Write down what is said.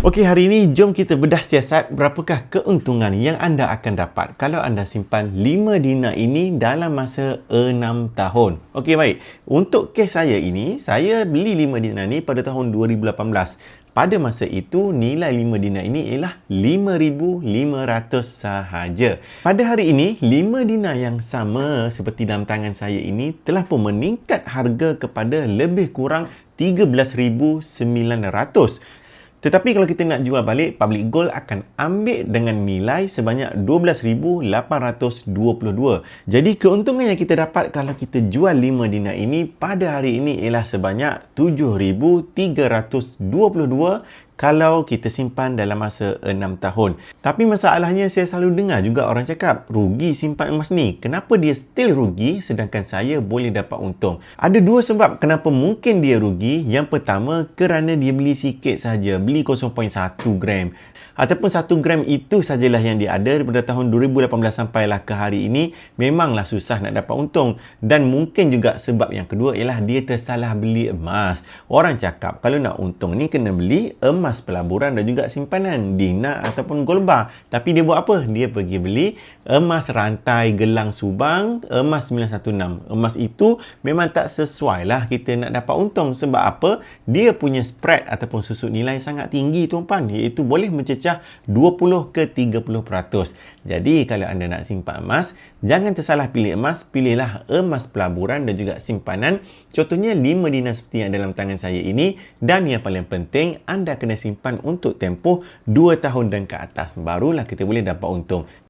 Okey, hari ini jom kita bedah siasat berapakah keuntungan yang anda akan dapat kalau anda simpan 5 dinar ini dalam masa 6 tahun. Okey, baik. Untuk kes saya ini, saya beli 5 dinar ni pada tahun 2018. Pada masa itu, nilai 5 dinar ini ialah 5,500 sahaja. Pada hari ini, 5 dinar yang sama seperti dalam tangan saya ini telah pun meningkat harga kepada lebih kurang 13,900. Tetapi kalau kita nak jual balik, Public Gold akan ambil dengan nilai sebanyak 12,822. Jadi keuntungan yang kita dapat kalau kita jual 5 dinar ini pada hari ini ialah sebanyak 7,322 kalau kita simpan dalam masa 6 tahun. Tapi masalahnya saya selalu dengar juga orang cakap, rugi simpan emas ni. Kenapa dia still rugi sedangkan saya boleh dapat untung? Ada dua sebab kenapa mungkin dia rugi. Yang pertama, kerana dia beli sikit saja, beli 0.1 gram. Ataupun 1 gram itu sajalah yang dia ada daripada tahun 2018 sampailah ke hari ini. Memanglah susah nak dapat untung. Dan mungkin juga sebab yang kedua ialah dia tersalah beli emas. Orang cakap kalau nak untung ni kena beli emas pelaburan dan juga simpanan, dinar ataupun gold bar. Tapi dia buat apa? Dia pergi beli emas rantai gelang Subang, emas 916. Emas itu memang tak sesuai lah kita nak dapat untung. Sebab apa? Dia punya spread ataupun susut nilai sangat tinggi tuan-puan, iaitu boleh mencecah 20 ke 30%. Jadi kalau anda nak simpan emas, jangan tersalah pilih emas, pilihlah emas pelaburan dan juga simpanan. Contohnya 5 dinar seperti yang dalam tangan saya ini. Dan yang paling penting, anda kena simpan untuk tempoh 2 tahun dan ke atas. Barulah kita boleh dapat untung.